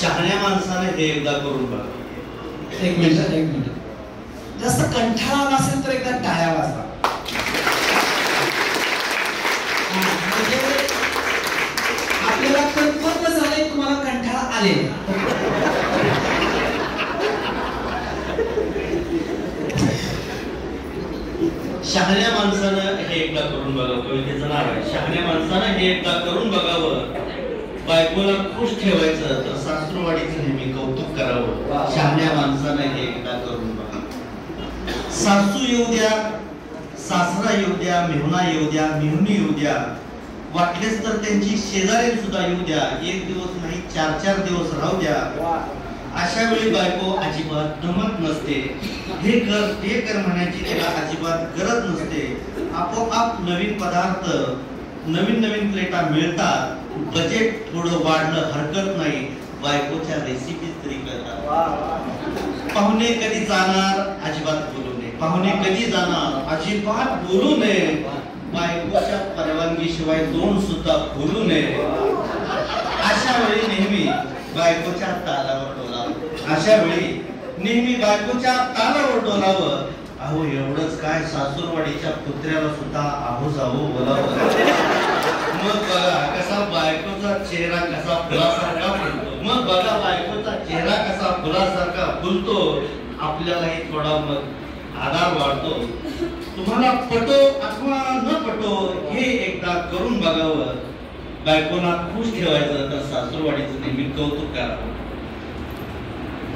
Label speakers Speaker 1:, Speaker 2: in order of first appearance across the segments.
Speaker 1: शहाण्या माणसाने हे एकदा करून बघा.
Speaker 2: एक मिनिट जास्त कंठाळा आला असेल तर एकदा टाळ्या वाजवा. आपल्याला कल्पना झालंय तुम्हाला कंठाळा आले.
Speaker 1: शहाण्या माणसानं हे एकदा करून बघावं. कवितेचं नाव आहे शहाण्या माणसानं हे एकदा करून बघावं. बायकोला खुश ठेवायचं तर सासूरवाडीचं नेहमी कौतुक करावं. शहाण्या माणसानं हे एकदा करून बघावं. सासू येऊ द्या, सासरा येऊ द्या, मेहुणा येऊ द्या, मेहुणी येऊ द्या, वाटलेच तर त्यांची शेजारी सुद्धा येऊ द्या. एक दिवस नाही 4-4 दिवस राहू द्या. अशा वेळी बायको अजिबात दमत नसते. हे कर ते कर म्हणायची तिला अजिबात गरज नसते. आपोआप नवीन पदार्थ नवीन प्लेटा मिळतात. बजेट थोडं वाढलं हरकत नाही. बायकोच्या रेसिपीज तरी कळतात. पाहुणे कधी जाणार अजिबात बोलू नये. पाहुणे कधी जाणार अजिबात बोलू नये. बायकोच्या परवानगी शिवाय दोन सुद्धा बोलू नये. अशा वेळी नेहमी बायकोच्या तालावर डोलावं. अशा वेळी नेहमी बायकोच्या तालावर डोलावं. अहो एवढंच काय सासूरवाडीच्या कुत्र्याला सुद्धा आहो जावो बोलावं. मग बघा कसा बायकोचा चेहरा कसा फुलासारखा फुलतो. मग बघा बायकोचा चेहरा कसा फुलासारखा फुलतो. आपल्यालाही थोडा मग आधार वाढतो. तुम्हाला पटो अथवा न पटो हे एकदा करून बघावं. बायकोला खुश ठेवायचं तर सासूरवाडीचं नेहमी कौतुक करावं.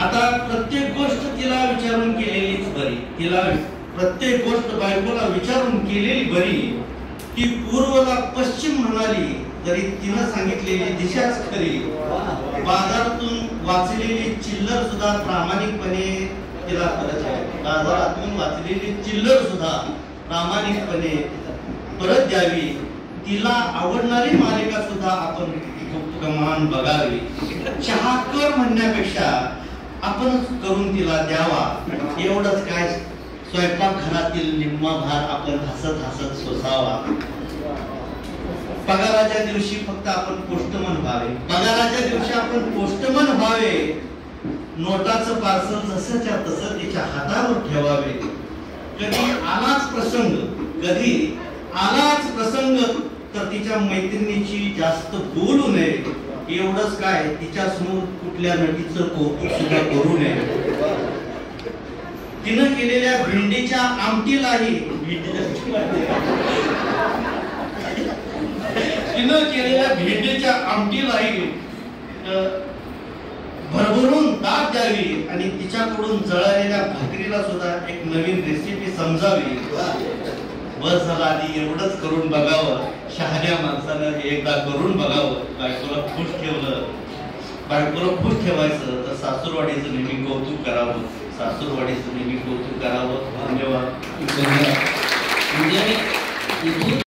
Speaker 1: आता प्रत्येक गोष्ट तिला विचारून केलेलीच बरी. तिला प्रत्येक गोष्ट बायकोला विचारून केलेली बरी. ती पूर्वला पश्चिम म्हणाली तरी तिनं सांगितलेली दिशाच खरी. बाजारातून वाचलेली चिल्लर सुद्धा प्रामाणिकपणे तिला परत द्यावी. बाजारातून वाचलेली चिल्लर सुद्धा प्रामाणिकपणे परत द्यावी. तिला आवडणारी मालिका सुद्धा आपण कमान बघावी. चहा कर म्हणण्यापेक्षा आपणच करून तिला द्यावा. एवढंच काय स्वयंपाक घरातील निम्मा भार आपण हसत हसत सोसावा. पगाराच्या दिवशी फक्त आपण पोस्टमन व्हावे. पगाराच्या दिवशी आपण पोस्टमन व्हावे. नोटाचं पार्सल जसंच्या तसं तिच्या हातावर ठेवावे. कधी आलाच प्रसंग तर तिच्या मैत्रिणीची जास्त बोलू नये. एवढंच काय तिच्या समोर कुठल्या नटीचं कौतुक सुद्धा करू नये. तिनं केलेल्या भेंडीच्या आमटीलाही भरभरून दाद द्यावी आणि तिच्याकडून जळलेल्या भाकरीला सुद्धा एक नवीन रेसिपी समजावी. बस झाला आधी एवढंच करून बघावं. शहाण्या माणसानं हे एकदा करून बघावं. बायकोला खुश ठेवायचं तर सासूरवाडीचं नेहमी कौतुक करावं. सासूरवाडीचं नेहमी कौतुक करावं. धन्यवाद.